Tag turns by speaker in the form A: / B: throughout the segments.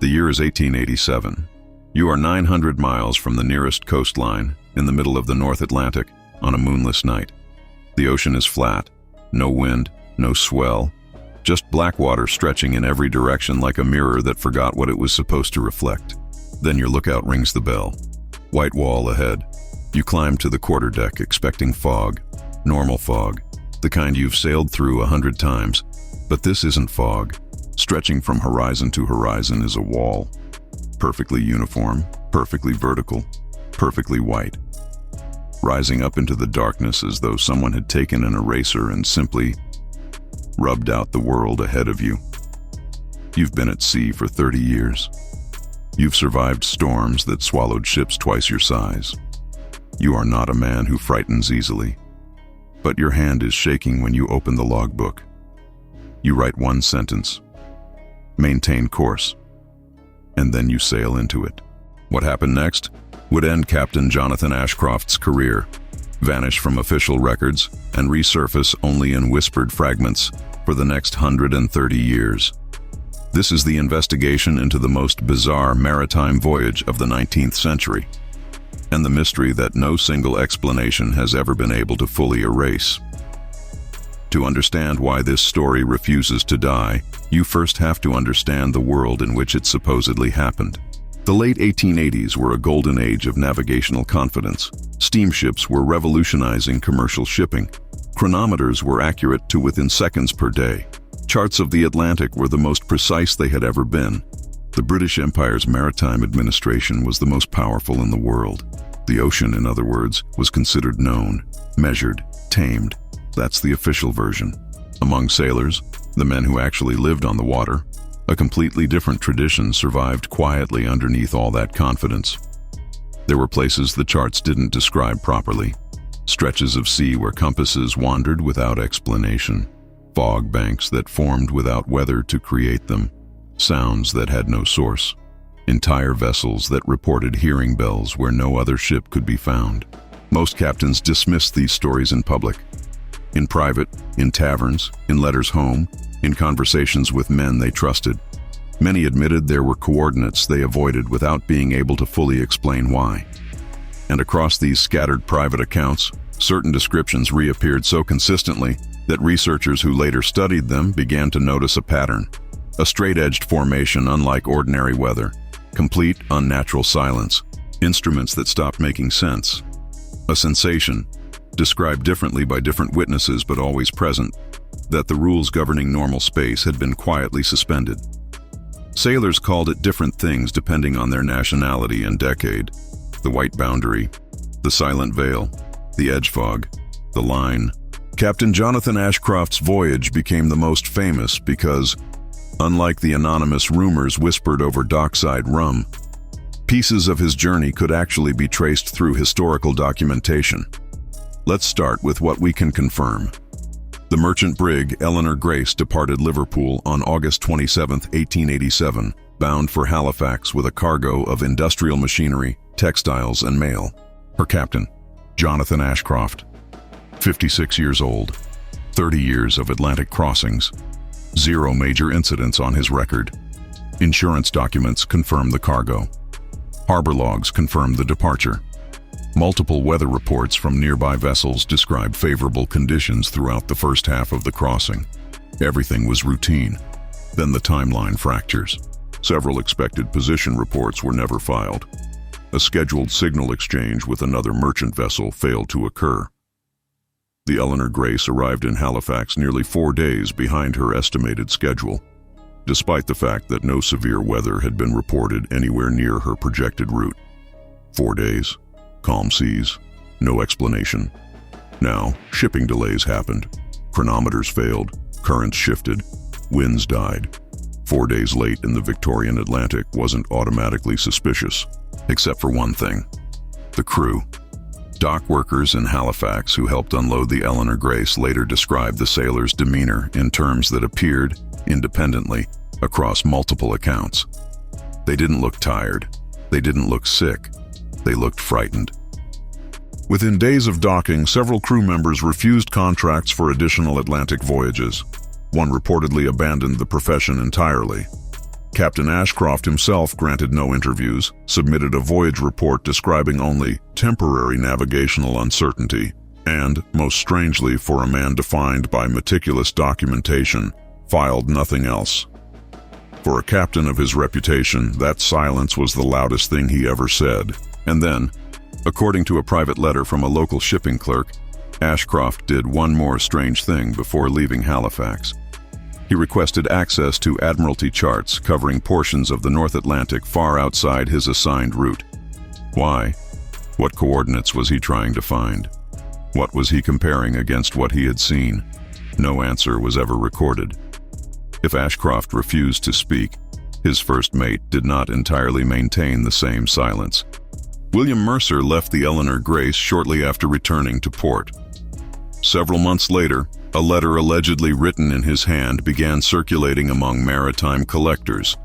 A: The year is 1887. You are 900 miles from the nearest coastline, in the middle of the North Atlantic, on a moonless night. The ocean is flat, no wind, no swell, just black water stretching in every direction like a mirror that forgot what it was supposed to reflect. Then your lookout rings the bell. White wall ahead. You climb to the quarterdeck expecting fog, normal fog, the kind you've sailed through 100 times. But this isn't fog. Stretching from horizon to horizon is a wall. Perfectly uniform, perfectly vertical, perfectly white. Rising up into the darkness as though someone had taken an eraser and simply rubbed out the world ahead of you. You've been at sea for 30 years. You've survived storms that swallowed ships twice your size. You are not a man who frightens easily. But your hand is shaking when you open the logbook. You write one sentence. Maintain course. And then you sail into it. What happened next would end Captain Jonathan Ashcroft's career, vanish from official records, and resurface only in whispered fragments for the next 130 years. This is the investigation into the most bizarre maritime voyage of the 19th century, and the mystery that no single explanation has ever been able to fully erase. To understand why this story refuses to die, you first have to understand the world in which it supposedly happened. The late 1880s were a golden age of navigational confidence. Steamships were revolutionizing commercial shipping. Chronometers were accurate to within seconds per day. Charts of the Atlantic were the most precise they had ever been. The British Empire's maritime administration was the most powerful in the world. The ocean, in other words, was considered known, measured, tamed. That's the official version. Among sailors, the men who actually lived on the water, a completely different tradition survived quietly underneath all that confidence. There were places the charts didn't describe properly, stretches of sea where compasses wandered without explanation, fog banks that formed without weather to create them, sounds that had no source, entire vessels that reported hearing bells where no other ship could be found. Most captains dismissed these stories in public. In private, in taverns, in letters home, in conversations with men they trusted. Many admitted there were coordinates they avoided without being able to fully explain why. And across these scattered private accounts, certain descriptions reappeared so consistently that researchers who later studied them began to notice a pattern. A straight-edged formation unlike ordinary weather, complete unnatural silence, instruments that stopped making sense. A sensation, described differently by different witnesses but always present, that the rules governing normal space had been quietly suspended. Sailors called it different things depending on their nationality and decade. The white boundary, the silent veil, the edge fog, the line. Captain Jonathan Ashcroft's voyage became the most famous because, unlike the anonymous rumors whispered over dockside rum, pieces of his journey could actually be traced through historical documentation. Let's start with what we can confirm. The merchant brig Eleanor Grace departed Liverpool on August 27, 1887, bound for Halifax with a cargo of industrial machinery, textiles, and mail. Her captain, Jonathan Ashcroft, 56 years old, 30 years of Atlantic crossings, 0 major incidents on his record. Insurance documents confirm the cargo. Harbor logs confirm the departure. Multiple weather reports from nearby vessels describe favorable conditions throughout the first half of the crossing. Everything was routine. Then the timeline fractures. Several expected position reports were never filed. A scheduled signal exchange with another merchant vessel failed to occur. The Eleanor Grace arrived in Halifax nearly 4 days behind her estimated schedule, despite the fact that no severe weather had been reported anywhere near her projected route. 4 days. Calm seas, no explanation. Now, shipping delays happened. Chronometers failed, currents shifted, winds died. 4 days late in the Victorian Atlantic wasn't automatically suspicious, except for one thing: the crew. Dock workers in Halifax who helped unload the Eleanor Grace later described the sailors' demeanor in terms that appeared, independently, across multiple accounts. They didn't look tired. They didn't look sick. They looked frightened. Within days of docking, several crew members refused contracts for additional Atlantic voyages. One reportedly abandoned the profession entirely. Captain Ashcroft himself granted no interviews, submitted a Voyage report describing only temporary navigational uncertainty, and, most strangely for a man defined by meticulous documentation, filed nothing else. For a captain of his reputation, that silence was the loudest thing he ever said. And then, according to a private letter from a local shipping clerk, Ashcroft did one more strange thing before leaving Halifax. He requested access to Admiralty charts covering portions of the North Atlantic far outside his assigned route. Why? What coordinates was he trying to find? What was he comparing against what he had seen? No answer was ever recorded. If Ashcroft refused to speak, his first mate did not entirely maintain the same silence. William Mercer left the Eleanor Grace shortly after returning to port. Several months later, a letter allegedly written in his hand began circulating among maritime collectors,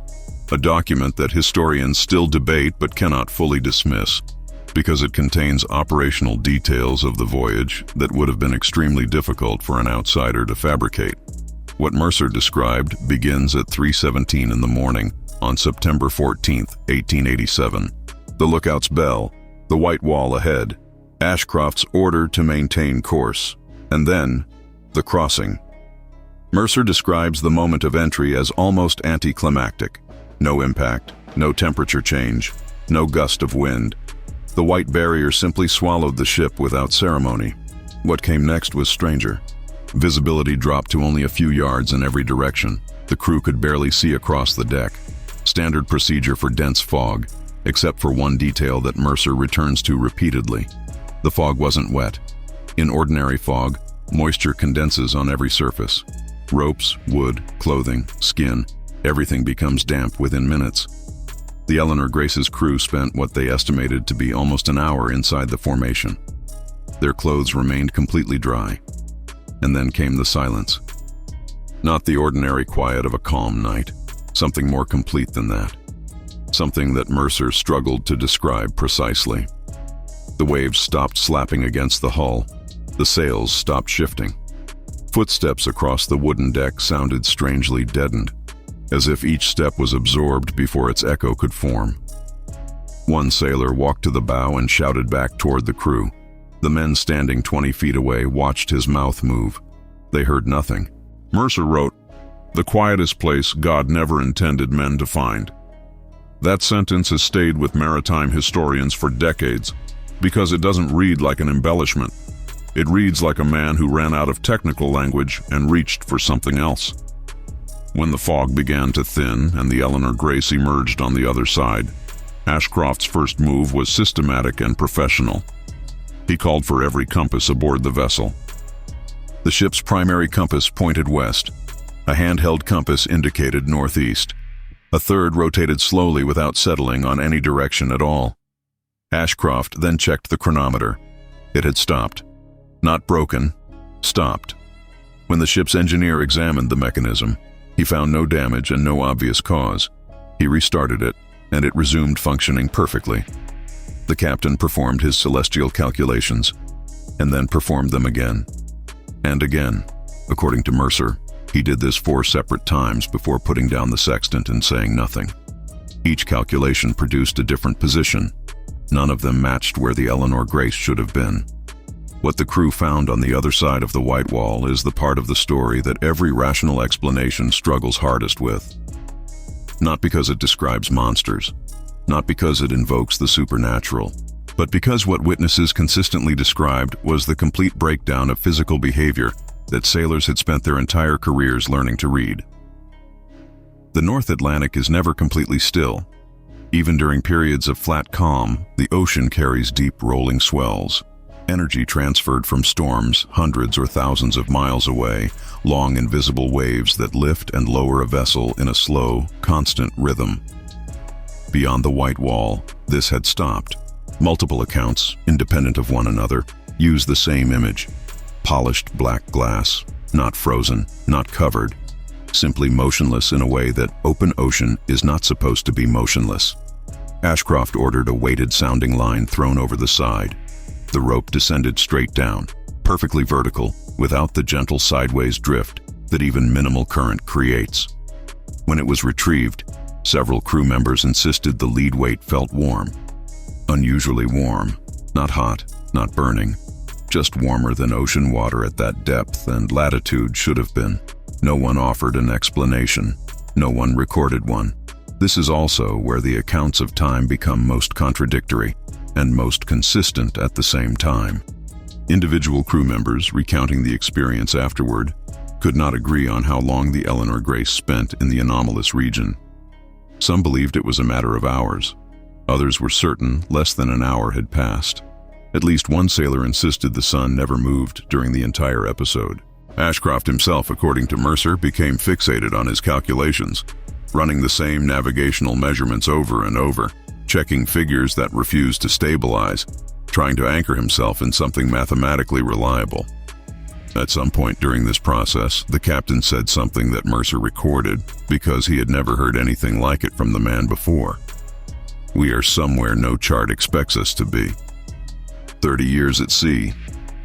A: a document that historians still debate but cannot fully dismiss, because it contains operational details of the voyage that would have been extremely difficult for an outsider to fabricate. What Mercer described begins at 3:17 in the morning on September 14, 1887. The lookout's bell, the white wall ahead, Ashcroft's order to maintain course, and then the crossing. Mercer describes the moment of entry as almost anticlimactic. No impact, no temperature change, no gust of wind. The white barrier simply swallowed the ship without ceremony. What came next was stranger. Visibility dropped to only a few yards in every direction. The crew could barely see across the deck. Standard procedure for dense fog, except for one detail that Mercer returns to repeatedly. The fog wasn't wet. In ordinary fog, moisture condenses on every surface. Ropes, wood, clothing, skin, everything becomes damp within minutes. The Eleanor Grace's crew spent what they estimated to be almost an hour inside the formation. Their clothes remained completely dry. And then came the silence. Not the ordinary quiet of a calm night, something more complete than that. Something that Mercer struggled to describe precisely. The waves stopped slapping against the hull. The sails stopped shifting. Footsteps across the wooden deck sounded strangely deadened, as if each step was absorbed before its echo could form. One sailor walked to the bow and shouted back toward the crew. The men standing 20 feet away watched his mouth move. They heard nothing. Mercer wrote, "The quietest place God never intended men to find." That sentence has stayed with maritime historians for decades because it doesn't read like an embellishment. It reads like a man who ran out of technical language and reached for something else. When the fog began to thin and the Eleanor Grace emerged on the other side, Ashcroft's first move was systematic and professional. He called for every compass aboard the vessel. The ship's primary compass pointed west. A handheld compass indicated northeast. A third rotated slowly without settling on any direction at all. Ashcroft then checked the chronometer. It had stopped. Not broken, stopped. When the ship's engineer examined the mechanism, he found no damage and no obvious cause. He restarted it, and it resumed functioning perfectly. The captain performed his celestial calculations, and then performed them again. And again. According to Mercer, he did this 4 separate times before putting down the sextant and saying nothing. Each calculation produced a different position. None of them matched where the Eleanor Grace should have been. What the crew found on the other side of the white wall is the part of the story that every rational explanation struggles hardest with. Not because it describes monsters, not because it invokes the supernatural, but because what witnesses consistently described was the complete breakdown of physical behavior that sailors had spent their entire careers learning to read. The North Atlantic is never completely still. Even during periods of flat calm, the ocean carries deep rolling swells. Energy transferred from storms hundreds or thousands of miles away, long invisible waves that lift and lower a vessel in a slow, constant rhythm. Beyond the white wall, this had stopped. Multiple accounts, independent of one another, use the same image. Polished black glass, not frozen, not covered, simply motionless in a way that open ocean is not supposed to be motionless. Ashcroft ordered a weighted sounding line thrown over the side. The rope descended straight down, perfectly vertical, without the gentle sideways drift that even minimal current creates. When it was retrieved, Several crew members insisted the lead weight felt warm. Unusually warm, not hot, not burning, just warmer than ocean water at that depth and latitude should have been. No one offered an explanation. No one recorded one. This is also where the accounts of time become most contradictory and most consistent at the same time. Individual crew members, recounting the experience afterward, could not agree on how long the Eleanor Grace spent in the anomalous region. Some believed it was a matter of hours. Others were certain less than an hour had passed. At least one sailor insisted the sun never moved during the entire episode. Ashcroft himself, according to Mercer, became fixated on his calculations, running the same navigational measurements over and over, checking figures that refused to stabilize, trying to anchor himself in something mathematically reliable. At some point during this process, the captain said something that Mercer recorded because he had never heard anything like it from the man before. "We are somewhere no chart expects us to be. 30 years at sea,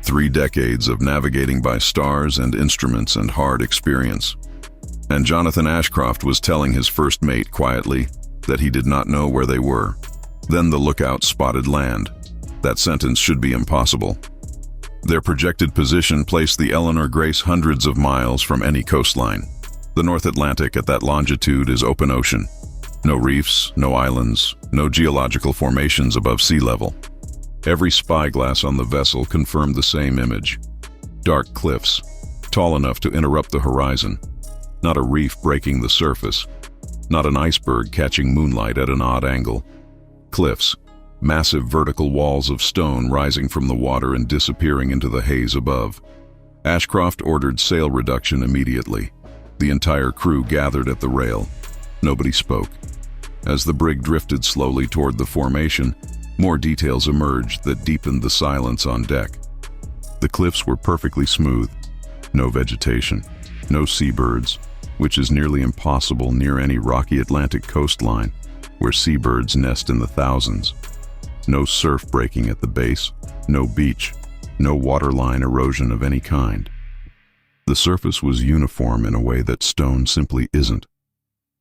A: 3 decades of navigating by stars and instruments and hard experience." And Jonathan Ashcroft was telling his first mate quietly that he did not know where they were. Then the lookout spotted land. That sentence should be impossible. Their projected position placed the Eleanor Grace hundreds of miles from any coastline. The North Atlantic at that longitude is open ocean. No reefs, no islands, no geological formations above sea level. Every spyglass on the vessel confirmed the same image. Dark cliffs, tall enough to interrupt the horizon. Not a reef breaking the surface. Not an iceberg catching moonlight at an odd angle. Cliffs, massive vertical walls of stone rising from the water and disappearing into the haze above. Ashcroft ordered sail reduction immediately. The entire crew gathered at the rail. Nobody spoke. As the brig drifted slowly toward the formation, more details emerged that deepened the silence on deck. The cliffs were perfectly smooth. No vegetation, no seabirds, which is nearly impossible near any rocky Atlantic coastline where seabirds nest in the thousands. No surf breaking at the base, no beach, no waterline erosion of any kind. The surface was uniform in a way that stone simply isn't.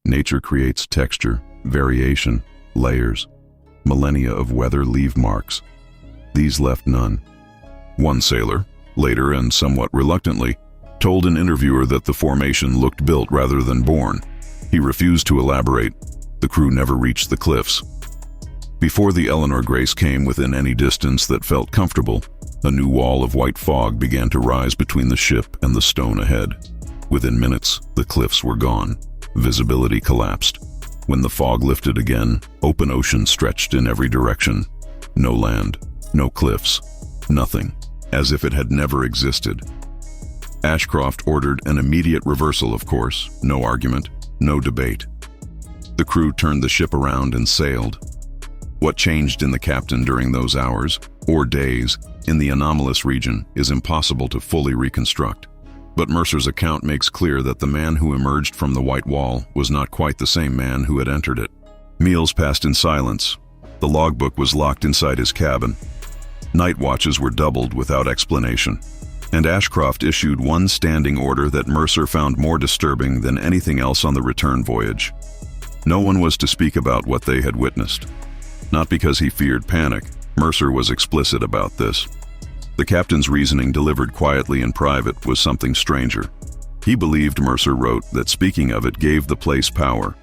A: Nature creates texture, variation, layers. Millennia of weather leave marks. These left none. One sailor, later and somewhat reluctantly, told an interviewer that the formation looked built rather than born. He refused to elaborate. The crew never reached the cliffs. Before the Eleanor Grace came within any distance that felt comfortable, a new wall of white fog began to rise between the ship and the stone ahead. Within minutes, the cliffs were gone. Visibility collapsed. When the fog lifted again, open ocean stretched in every direction. No land, no cliffs, nothing, as if it had never existed. Ashcroft ordered an immediate reversal, of course, no argument, no debate. The crew turned the ship around and sailed. What changed in the captain during those hours, or days, in the anomalous region is impossible to fully reconstruct. But Mercer's account makes clear that the man who emerged from the white wall was not quite the same man who had entered it. Meals passed in silence. The logbook was locked inside his cabin. Night watches were doubled without explanation. And Ashcroft issued one standing order that Mercer found more disturbing than anything else on the return voyage. No one was to speak about what they had witnessed. Not because he feared panic. Mercer was explicit about this. The captain's reasoning, delivered quietly in private, was something stranger. He believed, Mercer wrote, that speaking of it gave the place power.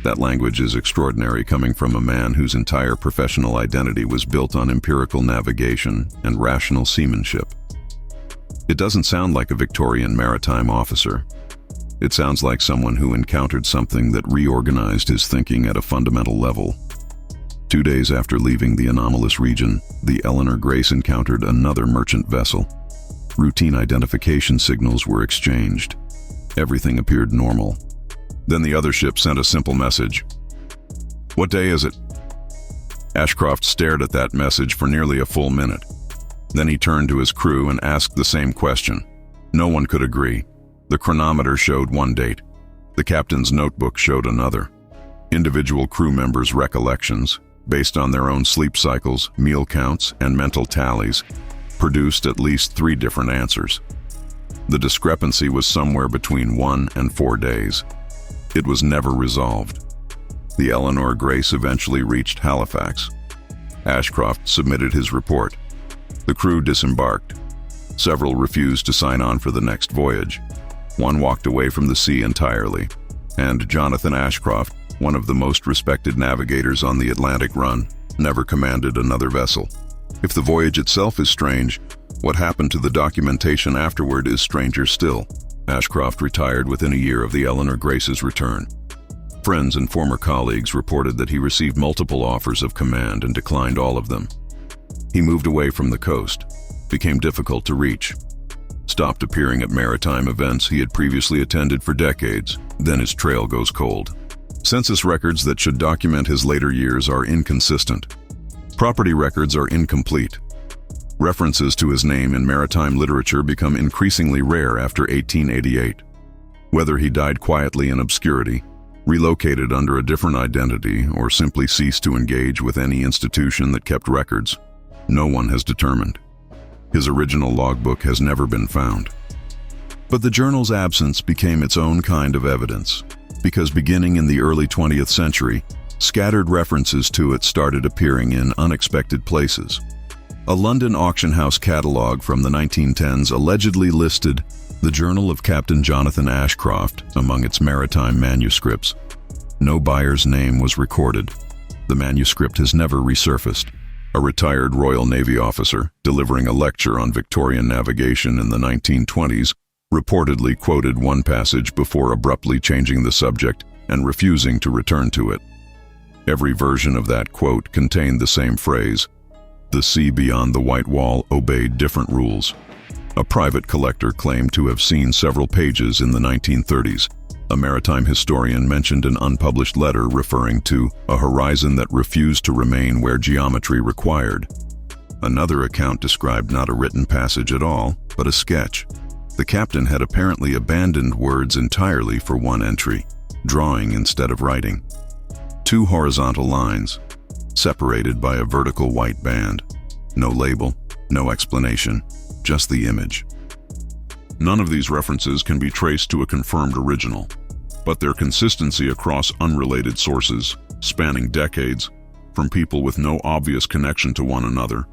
A: That language is extraordinary, coming from a man whose entire professional identity was built on empirical navigation and rational seamanship. It doesn't sound like a Victorian maritime officer. It sounds like someone who encountered something that reorganized his thinking at a fundamental level. 2 days after leaving the anomalous region, the Eleanor Grace encountered another merchant vessel. Routine identification signals were exchanged. Everything appeared normal. Then the other ship sent a simple message. "What day is it?" Ashcroft stared at that message for nearly a full minute. Then he turned to his crew and asked the same question. No one could agree. The chronometer showed one date. The captain's notebook showed another. Individual crew members' recollections, based on their own sleep cycles, meal counts, and mental tallies, produced at least 3 different answers. The discrepancy was somewhere between 1 and 4 days. It was never resolved. The Eleanor Grace eventually reached Halifax. Ashcroft submitted his report. The crew disembarked. Several refused to sign on for the next voyage. One walked away from the sea entirely, and Jonathan Ashcroft, one of the most respected navigators on the Atlantic run, never commanded another vessel. If the voyage itself is strange, what happened to the documentation afterward is stranger still. Ashcroft retired within a year of the Eleanor Grace's return. Friends and former colleagues reported that he received multiple offers of command and declined all of them. He moved away from the coast, became difficult to reach, stopped appearing at maritime events he had previously attended for decades, then his trail goes cold. Census records that should document his later years are inconsistent. Property records are incomplete. References to his name in maritime literature become increasingly rare after 1888. Whether he died quietly in obscurity, relocated under a different identity, or simply ceased to engage with any institution that kept records, no one has determined. His original logbook has never been found. But the journal's absence became its own kind of evidence, because beginning in the early 20th century, scattered references to it started appearing in unexpected places. A London auction house catalogue from the 1910s allegedly listed the Journal of Captain Jonathan Ashcroft among its maritime manuscripts. No buyer's name was recorded. The manuscript has never resurfaced. A retired Royal Navy officer, delivering a lecture on Victorian navigation in the 1920s, reportedly quoted one passage before abruptly changing the subject and refusing to return to it. Every version of that quote contained the same phrase: "The sea beyond the white wall obeyed different rules." A private collector claimed to have seen several pages in the 1930s. A maritime historian mentioned an unpublished letter referring to a horizon that refused to remain where geometry required. Another account described not a written passage at all, but a sketch. The captain had apparently abandoned words entirely for one entry, drawing instead of writing. Two horizontal lines, separated by a vertical white band. No label, no explanation, just the image. None of these references can be traced to a confirmed original, but their consistency across unrelated sources, spanning decades, from people with no obvious connection to one another,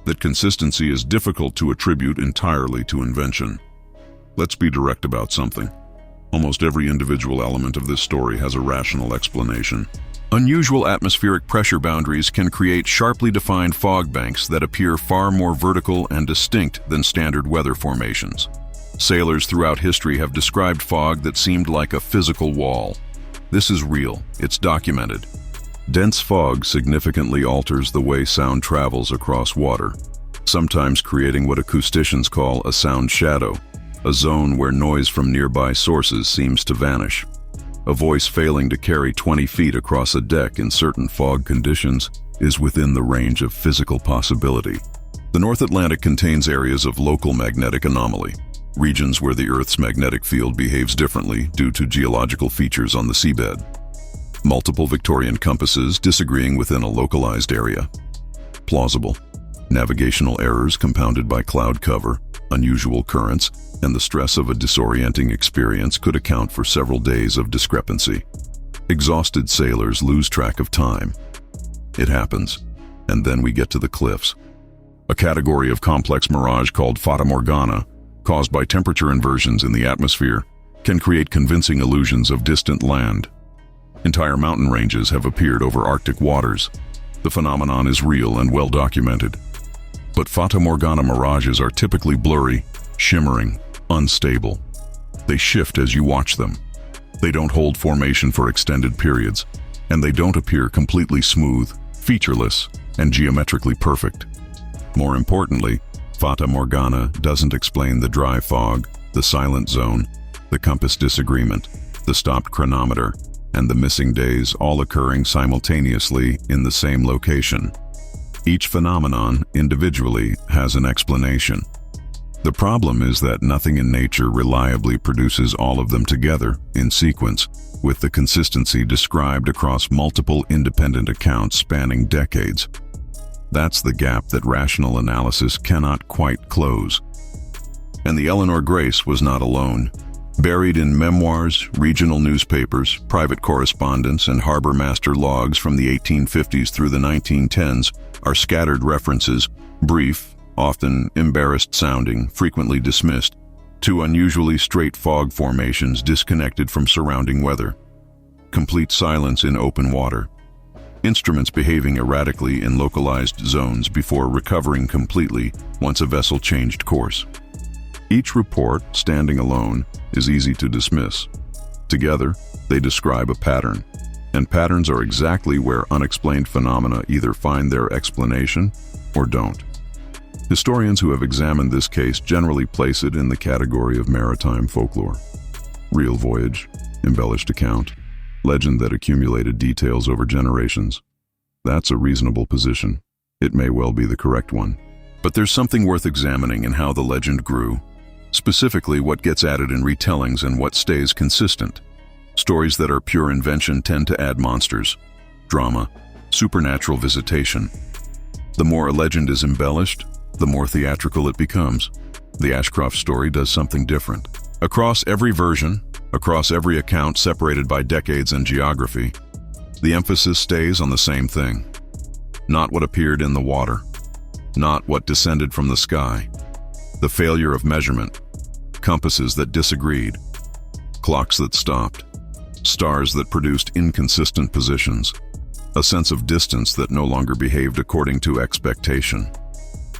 A: that consistency is difficult to attribute entirely to invention. Let's be direct about something. Almost every individual element of this story has a rational explanation. Unusual atmospheric pressure boundaries can create sharply defined fog banks that appear far more vertical and distinct than standard weather formations. Sailors throughout history have described fog that seemed like a physical wall. This is real, it's documented. Dense fog significantly alters the way sound travels across water, sometimes creating what acousticians call a sound shadow, a zone where noise from nearby sources seems to vanish. A voice failing to carry 20 feet across a deck in certain fog conditions is within the range of physical possibility. The North Atlantic contains areas of local magnetic anomaly, regions where the Earth's magnetic field behaves differently due to geological features on the seabed. Multiple Victorian compasses disagreeing within a localized area. Plausible. Navigational errors compounded by cloud cover, unusual currents, and the stress of a disorienting experience could account for several days of discrepancy. Exhausted sailors lose track of time. It happens, and then we get to the cliffs. A category of complex mirage called fata morgana, caused by temperature inversions in the atmosphere, can create convincing illusions of distant land. Entire mountain ranges have appeared over Arctic waters. The phenomenon is real and well documented. But fata morgana mirages are typically blurry, shimmering, unstable. They shift as you watch them. They don't hold formation for extended periods, and they don't appear completely smooth, featureless, and geometrically perfect. More importantly, fata morgana doesn't explain the dry fog, the silent zone, the compass disagreement, the stopped chronometer, and the missing days all occurring simultaneously in the same location. Each phenomenon, individually, has an explanation. The problem is that nothing in nature reliably produces all of them together, in sequence, with the consistency described across multiple independent accounts spanning decades. That's the gap that rational analysis cannot quite close. And the Eleanor Grace was not alone. Buried in memoirs, regional newspapers, private correspondence, and harbor master logs from the 1850s through the 1910s are scattered references, brief, often embarrassed-sounding, frequently dismissed, to unusually straight fog formations disconnected from surrounding weather. Complete silence in open water. Instruments behaving erratically in localized zones before recovering completely once a vessel changed course. Each report, standing alone, is easy to dismiss. Together, they describe a pattern, and patterns are exactly where unexplained phenomena either find their explanation or don't. Historians who have examined this case generally place it in the category of maritime folklore. Real voyage, embellished account, legend that accumulated details over generations. That's a reasonable position. It may well be the correct one. But there's something worth examining in how the legend grew. Specifically, what gets added in retellings and what stays consistent. Stories that are pure invention tend to add monsters, drama, supernatural visitation. The more a legend is embellished, the more theatrical it becomes. The Ashcroft story does something different. Across every version, across every account separated by decades and geography, the emphasis stays on the same thing. Not what appeared in the water, not what descended from the sky. The failure of measurement, compasses that disagreed, clocks that stopped, stars that produced inconsistent positions, a sense of distance that no longer behaved according to expectation.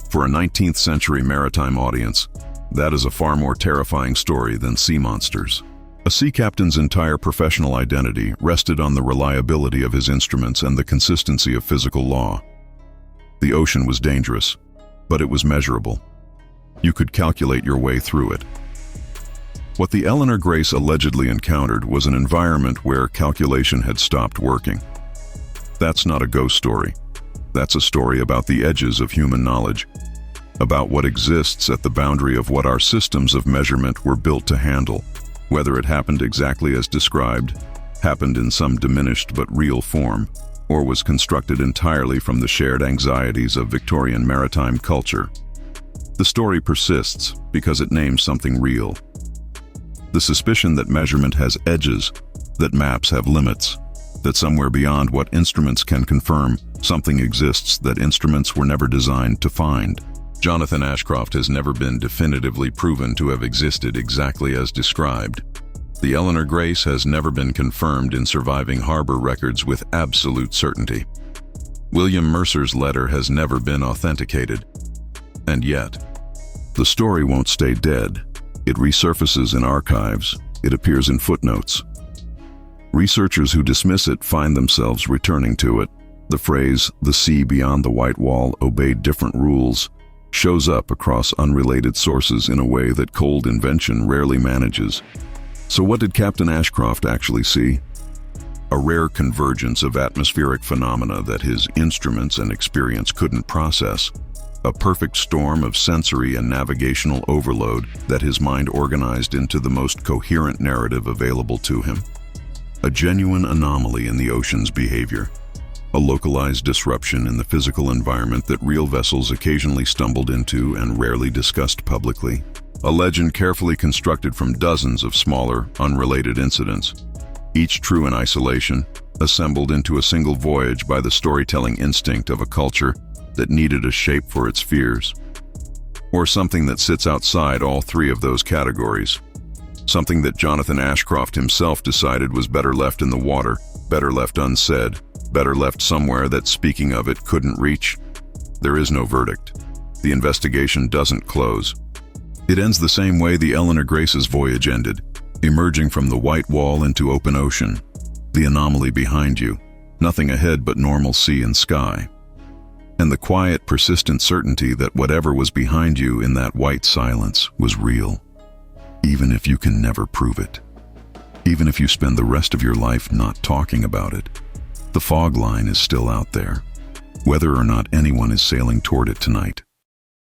A: For a 19th-century maritime audience, that is a far more terrifying story than sea monsters. A sea captain's entire professional identity rested on the reliability of his instruments and the consistency of physical law. The ocean was dangerous, but it was measurable. You could calculate your way through it. What the Eleanor Grace allegedly encountered was an environment where calculation had stopped working. That's not a ghost story. That's a story about the edges of human knowledge, about what exists at the boundary of what our systems of measurement were built to handle. Whether it happened exactly as described, happened in some diminished but real form, or was constructed entirely from the shared anxieties of Victorian maritime culture. The story persists because it names something real. The suspicion that measurement has edges, that maps have limits, that somewhere beyond what instruments can confirm, something exists that instruments were never designed to find. Jonathan Ashcroft has never been definitively proven to have existed exactly as described. The Eleanor Grace has never been confirmed in surviving harbor records with absolute certainty. William Mercer's letter has never been authenticated. And yet, the story won't stay dead. It resurfaces in archives. It appears in footnotes. Researchers who dismiss it find themselves returning to it. The phrase, "the sea beyond the white wall obeyed different rules," shows up across unrelated sources in a way that cold invention rarely manages. So what did Captain Ashcroft actually see? A rare convergence of atmospheric phenomena that his instruments and experience couldn't process. A perfect storm of sensory and navigational overload that his mind organized into the most coherent narrative available to him. A genuine anomaly in the ocean's behavior. A localized disruption in the physical environment that real vessels occasionally stumbled into and rarely discussed publicly. A legend carefully constructed from dozens of smaller, unrelated incidents, each true in isolation, assembled into a single voyage by the storytelling instinct of a culture that needed a shape for its fears. Or something that sits outside all three of those categories. Something that Jonathan Ashcroft himself decided was better left in the water, better left unsaid, better left somewhere that, speaking of it, couldn't reach. There is no verdict. The investigation doesn't close. It ends the same way the Eleanor Grace's voyage ended, emerging from the white wall into open ocean. The anomaly behind you, nothing ahead but normal sea and sky. And the quiet, persistent certainty that whatever was behind you in that white silence was real, even if you can never prove it. Even if you spend the rest of your life not talking about it. The fog line is still out there, whether or not anyone is sailing toward it tonight.